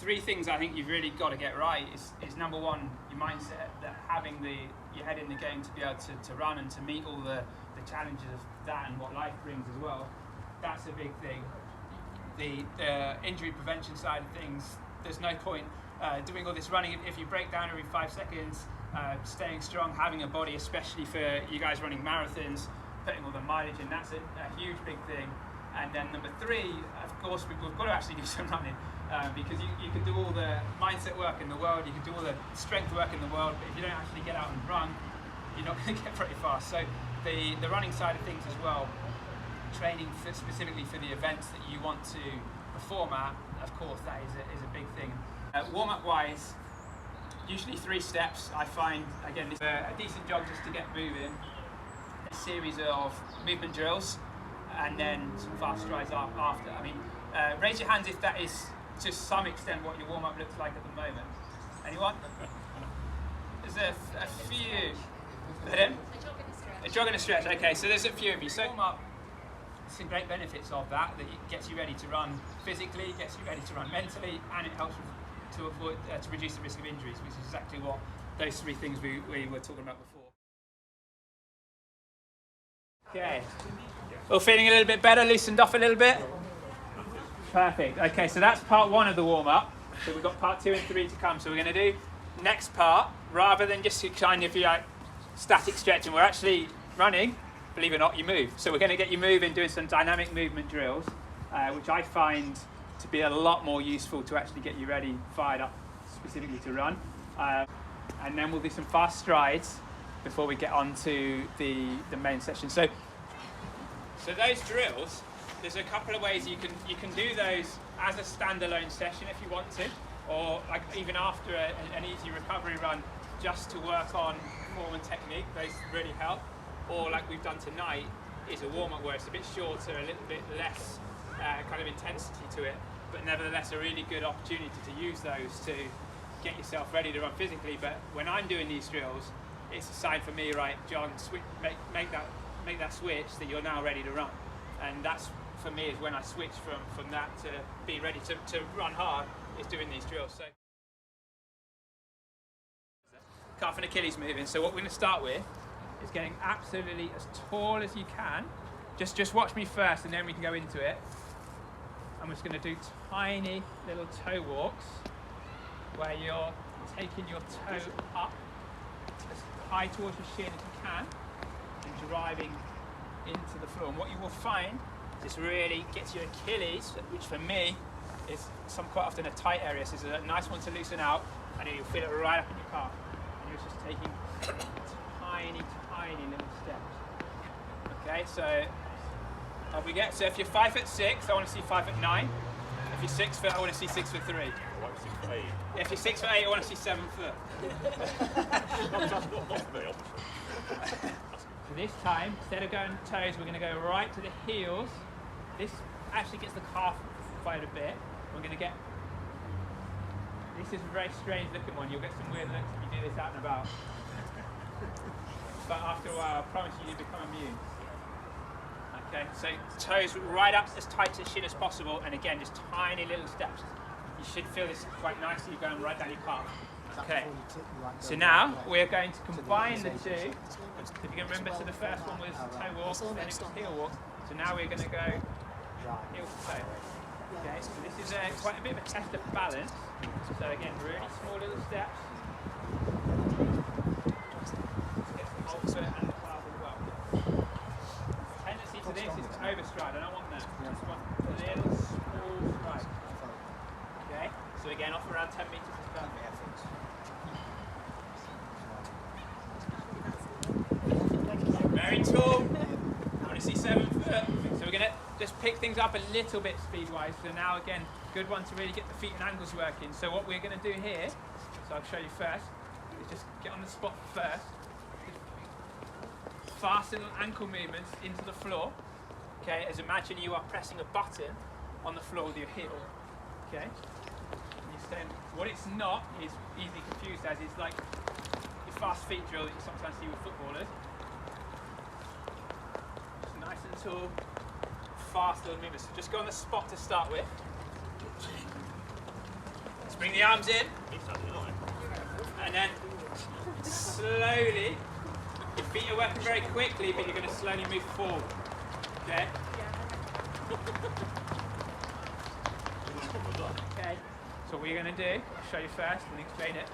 three things I think you've really got to get right is number one, your mindset, that having your head in the game to be able to run and to meet all the challenges of that and what life brings as well. That's a big thing. The injury prevention side of things, there's no point doing all this running if you break down every 5 seconds, staying strong, having a body, especially for you guys running marathons, putting all the mileage in, that's a huge big thing. And then number three, of course, we've got to actually do some running, because you can do all the mindset work in the world, you can do all the strength work in the world, but if you don't actually get out and run, you're not going to get very fast. So the running side of things as well, training specifically for the events that you want to perform at, of course, that is a big thing. Warm-up wise, usually 3 steps. I find, again, this a decent jog just to get moving, a series of movement drills, and then some fast strides after. I mean, raise your hands if that is to some extent what your warm-up looks like at the moment. Anyone? There's a few. Pardon? A jog and a stretch. Okay, so there's a few of you. So warm-up, some great benefits of that it gets you ready to run physically, gets you ready to run mentally, and it helps to avoid to reduce the risk of injuries, which is exactly what those 3 things we were talking about before. Okay. All feeling a little bit better, loosened off a little bit? Perfect. Okay, so that's part 1 of the warm-up. So we've got part 2 and 3 to come. So we're going to do next part, rather than just kind of static stretching, we're actually running. Believe it or not, you move. So we're going to get you moving, doing some dynamic movement drills, which I find to be a lot more useful to actually get you ready, fired up specifically to run. And then we'll do some fast strides before we get on to the main session. So those drills, there's a couple of ways you can do those as a standalone session if you want to, or like even after an easy recovery run, just to work on form and technique. Those really help. Or like we've done tonight, is a warm-up where it's a bit shorter, a little bit less kind of intensity to it, but nevertheless a really good opportunity to use those to get yourself ready to run physically. But when I'm doing these drills, it's a sign for me, right, John, make that switch that you're now ready to run. And that's, for me, is when I switch from that to being ready to run hard, is doing these drills. So calf and Achilles moving. So what we're going to start with is getting absolutely as tall as you can. Just watch me first and then we can go into it. I'm just going to do tiny little toe walks where you're taking your toe up as high towards your shin as you can and driving into the floor. And what you will find is this really gets your Achilles, which for me is quite often a tight area. So it's a nice one to loosen out, and then you'll feel it right up in your calf. And you're just taking tiny little steps. Okay, so up we get. So if you're 5'6", I want to see 5'9". If you're 6 foot, I want to see 6'3". If you're 6'8", I want to see 7 foot. So this time, instead of going toes, we're going to go right to the heels. This actually gets the calf quite a bit. We're going to get. This is a very strange looking one. You'll get some weird looks if you do this out and about. But after a while, I promise you become immune. Okay, so toes right up as tight to the shin as possible, and again, just tiny little steps. You should feel this quite nicely going right down your calf. Okay, so now we're going to combine the two. If you can remember, so the first one was toe walk, then it was heel walk. So now we're going to go heel to toe. Okay, so this is quite a bit of a test of balance. So again, really small little steps. Get some ulcer and the calf as well. The tendency to this is to overstride. I don't want that. I just want a little small stride. Okay, so again, off around 10 meters is perfect. Very tall. I want to see 7 foot. So we're going to just pick things up a little bit speed-wise. So now again, good one to really get the feet and ankles working. So what we're going to do here, so I'll show you first, is just get on the spot first. Just fast little ankle movements into the floor. Okay, as imagine you are pressing a button on the floor with your heel. Okay. What it's not is easily confused as it's like your fast feet drill that you sometimes see with footballers. Just nice and tall, fast little movements. So just go on the spot to start with. Let's bring the arms in. And then slowly, your feet are working very quickly, but you're going to slowly move forward. Okay? Okay. So what you're going to do, I'll show you first and explain it,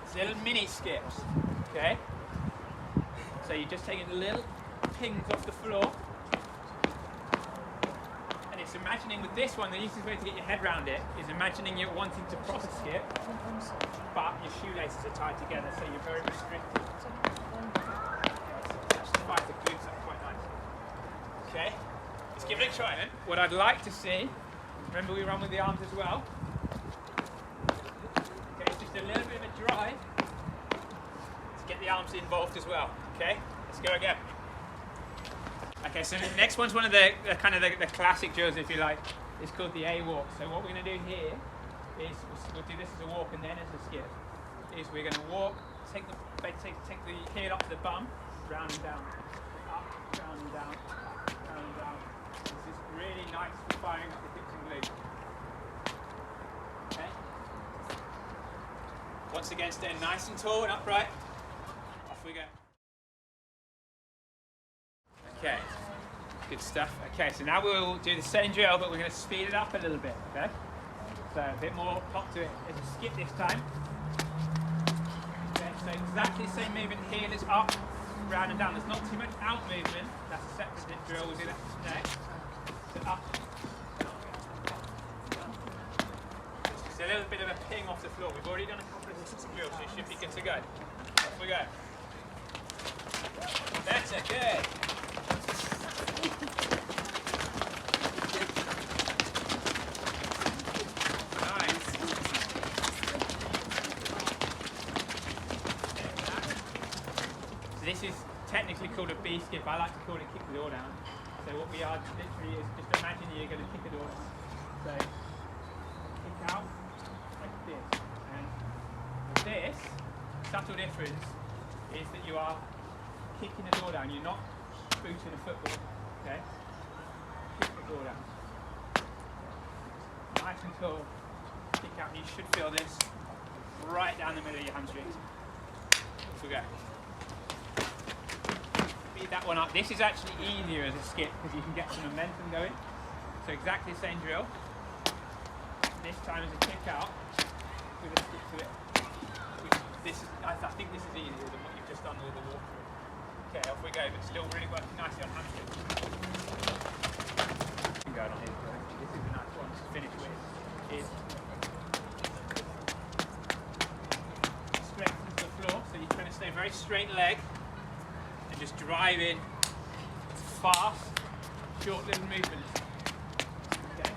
is little mini skips. Okay? So you're just taking little pings off the floor. And it's imagining with this one, the easiest way to get your head around it is imagining you're wanting to proper skip, but your shoelaces are tied together, so you're very restricted. That spies the glutes up quite nicely. Okay, let's give it a try then. What I'd like to see, remember we run with the arms as well. Okay, it's just a little bit of a drive to get the arms involved as well. Okay, let's go again. Okay, so the next one's one of the classic drills, if you like. It's called the A walk. So what we're going to do here is we'll do this as a walk and then as a skip. Is we're going to walk, take the heel up to the bum, round and down, up, round and down, round and down. This is really nice for firing up the hips and glutes. Okay. Once again, staying nice and tall and upright. Off we go. Okay, good stuff. Okay, so now we'll do the same drill, but we're going to speed it up a little bit, okay? So a bit more pop to it. It's a skip this time. Okay, so exactly the same movement. Heel is up, round and down. There's not too much out movement. That's a separate drill. We'll do that next. So up. It's a little bit of a ping off the floor. We've already done a couple of drills, so you should be good to go. Off we go. That's it, good. This is technically called a B skip. I like to call it kick the door down. So what we are literally is just imagine you're going to kick a door down. So kick out like this. And with this, subtle difference is that you are kicking the door down. You're not booting a football. Okay? Kick the door down. Nice and tall. Kick out. You should feel this right down the middle of your hamstrings. Off we go. Speed that one up. This is actually easier as a skip because you can get some momentum going. So exactly the same drill. This time as a kick out with a skip to it. I think this is easier than what you've just done with the walk through. Okay, off we go, but still really working nicely on hamstrings. Going on here. This is a nice one to finish with. Is straight into the floor, so you're trying to stay very straight leg. And just drive in fast, short little movements. Okay,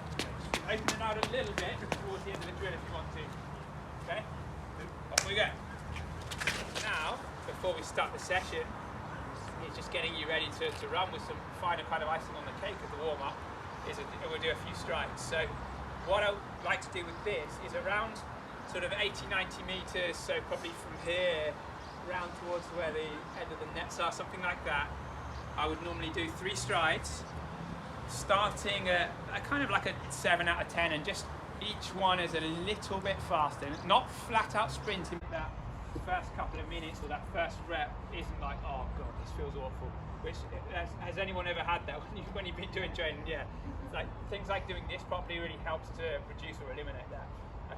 so open it out a little bit towards the end of the drill if you want to. Okay, off we go. Now, before we start the session, it's just getting you ready to run with some final kind of icing on the cake of the warm up. We'll do a few strides. So, what I would like to do with this is around sort of 80-90 meters. So probably from here. Round towards where the end of the nets are, something like that. I would normally do 3 strides, starting at kind of like a 7 out of 10, and just each one is a little bit faster. Not flat out sprinting. That first couple of minutes or that first rep isn't like, oh god, this feels awful. Which has anyone ever had that when you've been doing training? Yeah, it's like things like doing this properly really helps to reduce or eliminate that.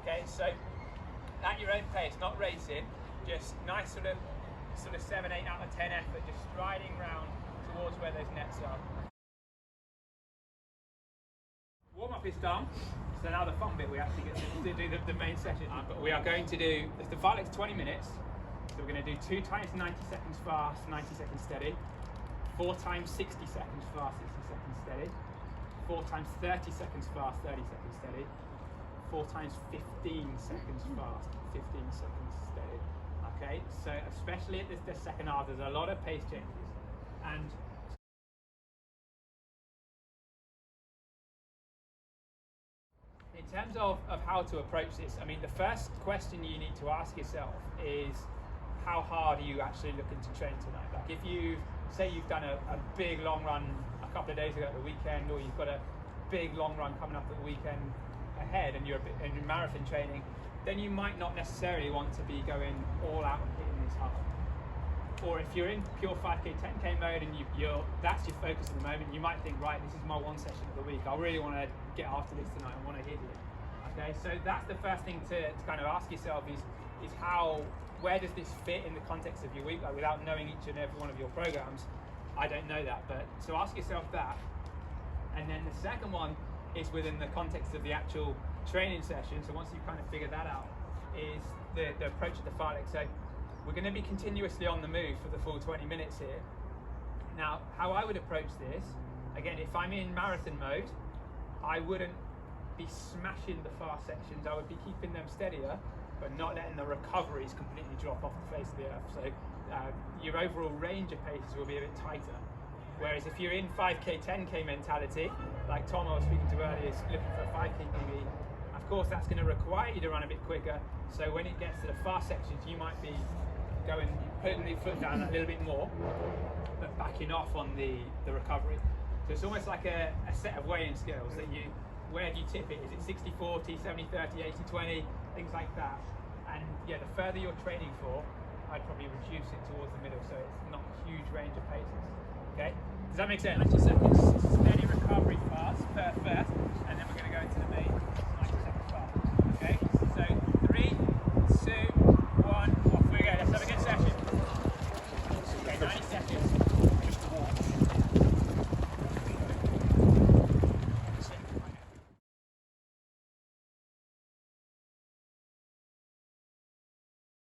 Okay, so at your own pace, not racing. Just nice sort of 7, 8 out of 10 effort, just striding round towards where those nets are. Warm up is done, so now the fun bit we actually get to do the main session. But we are going to do the Fartlek's 20 minutes, so we're going to do 2 times 90 seconds fast, 90 seconds steady, 4 times 60 seconds fast, 60 seconds steady, 4 times 30 seconds fast, 30 seconds steady, 4 times 15 seconds fast, 15 seconds steady. Okay, so especially at the second half, there's a lot of pace changes. And in terms of how to approach this, I mean, the first question you need to ask yourself is, how hard are you actually looking to train tonight? Like if you say you've done a big long run a couple of days ago at the weekend, or you've got a big long run coming up at the weekend ahead, and you're marathon training, then you might not necessarily want to be going all out and hitting this hard. Or if you're in pure 5k, 10k mode and that's your focus at the moment, you might think, right, this is my one session of the week. I really want to get after this tonight. I want to hit it. Okay, so that's the first thing to kind of ask yourself is where does this fit in the context of your week? Like, without knowing each and every one of your programs, I don't know that. But so ask yourself that. And then the second one is within the context of the actual training session. So once you've kind of figured that out, is the approach of the Fartlek. So we're going to be continuously on the move for the full 20 minutes here. Now, how I would approach this, again, if I'm in marathon mode, I wouldn't be smashing the fast sections. I would be keeping them steadier, but not letting the recoveries completely drop off the face of the earth. So your overall range of paces will be a bit tighter. Whereas if you're in 5k, 10k mentality, like Tom I was speaking to earlier is looking for a 5k PB, of course that's going to require you to run a bit quicker. So when it gets to the fast sections, you might be putting the foot down a little bit more, but backing off on the recovery. So it's almost like a set of weighing scales that where do you tip it? Is it 60-40, 70-30, 80-20, things like that? And yeah, the further you're training for, I'd probably reduce it towards the middle, so it's not a huge range of paces. Okay? Does that make sense? 90 seconds, steady recovery fast, first, and then we're going to go into the main